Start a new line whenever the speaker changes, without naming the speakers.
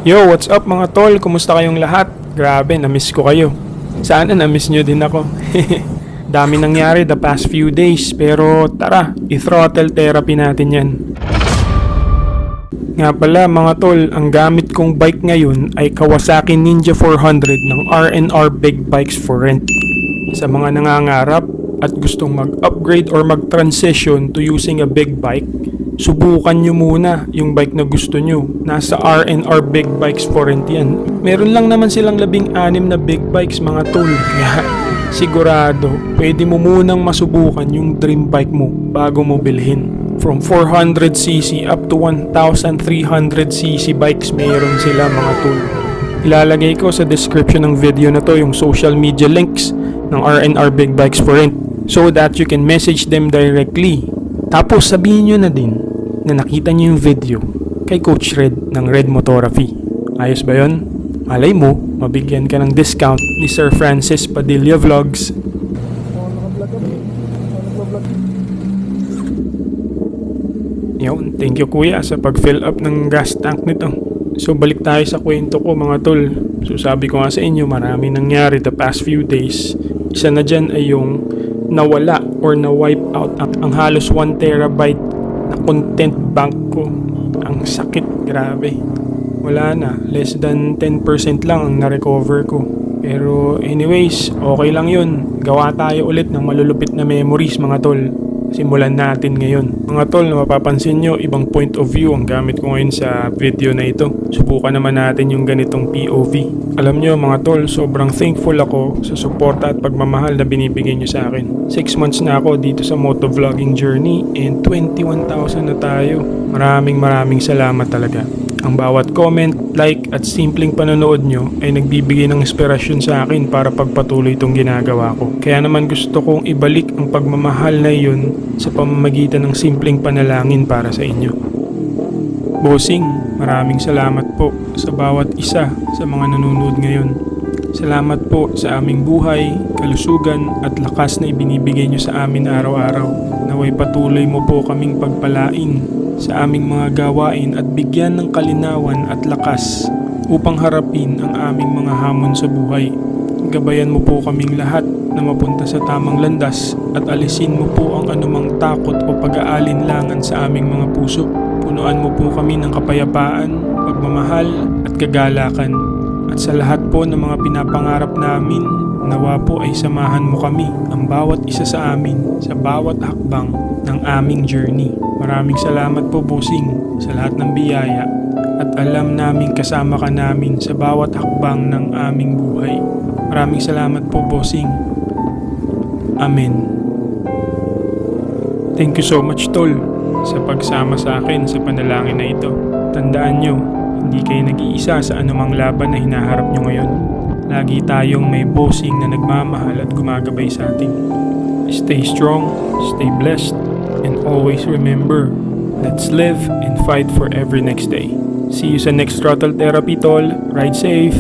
Yo, what's up mga tol? Kumusta kayong lahat? Grabe, na-miss ko kayo. Sana na-miss nyo din ako. Dami nangyari the past few days, pero tara, i-throttle therapy natin yan. Nga pala mga tol, ang gamit kong bike ngayon ay Kawasaki Ninja 400 ng R&R Big Bikes for Rent. Sa mga nangangarap at gustong mag-upgrade or mag-transition to using a big bike, subukan nyo muna yung bike na gusto nyo. Nasa R&R Big Bikes for Rent yan. Meron lang naman silang 16 na big bikes mga tol. Kaya sigurado, pwede mo munang masubukan yung dream bike mo bago mo bilhin. From 400cc up to 1,300cc bikes meron sila mga tol. Ilalagay ko sa description ng video na to yung social media links ng R&R Big Bikes for Rent so that you can message them directly. Tapos sabihin nyo na din na nakita nyo yung video kay Coach Red ng Red Motoraphy. Ayos ba yun? Malay mo, mabigyan ka ng discount ni Sir Francis Padilla Vlogs. Yun, thank you kuya sa pag-fill up ng gas tank nito. So balik tayo sa kwento ko mga tol. So sabi ko nga sa inyo, marami nangyari the past few days. Isa na dyan ay yung nawala or na-wipe out ang halos 1 terabyte na content bank ko. Ang sakit, grabe. Wala na, less than 10% lang ang na-recover ko. Pero anyways, okay lang yun. Gawa tayo ulit ng malulupit na memories mga tol. Simulan natin ngayon. Mga tol, na mapapansin nyo, ibang point of view ang gamit ko ngayon sa video na ito. Subukan naman natin yung ganitong POV. Alam nyo mga tol, sobrang thankful ako sa suporta at pagmamahal na binibigay nyo sa akin. 6 months na ako dito sa motovlogging journey and 21,000 na tayo. Maraming salamat talaga. Ang bawat comment, like at simpleng panonood nyo ay nagbibigay ng inspirasyon sa akin para pagpatuloy itong ginagawa ko. Kaya naman gusto kong ibalik ang pagmamahal na iyon sa pamamagitan ng simpleng panalangin para sa inyo. Bossing, maraming salamat po sa bawat isa sa mga nanonood ngayon. Salamat po sa aming buhay, kalusugan at lakas na ibinibigay nyo sa amin araw-araw. Naway patuloy mo po kaming pagpalain sa aming mga gawain at bigyan ng kalinawan at lakas upang harapin ang aming mga hamon sa buhay. Gabayan mo po kaming lahat na mapunta sa tamang landas at alisin mo po ang anumang takot o pag-aalinlangan sa aming mga puso. Punuan mo po kami ng kapayapaan, pagmamahal at kagalakan. At sa lahat po ng mga pinapangarap namin, nawa po ay samahan mo kami, ang bawat isa sa amin, sa bawat hakbang ng aming journey. Maraming salamat po bossing sa lahat ng biyaya at alam namin kasama ka namin sa bawat hakbang ng aming buhay. Maraming salamat po bossing. Amen. Thank you so much tol sa pagsama sa akin sa panalangin na ito. Tandaan nyo, hindi kayo nag-iisa sa anumang laban na hinaharap nyo ngayon. Lagi tayong may bossing na nagmamahal at gumagabay sa atin. Stay strong, stay blessed, and always remember, let's live and fight for every next day. See you sa next throttle therapy tol. Ride safe!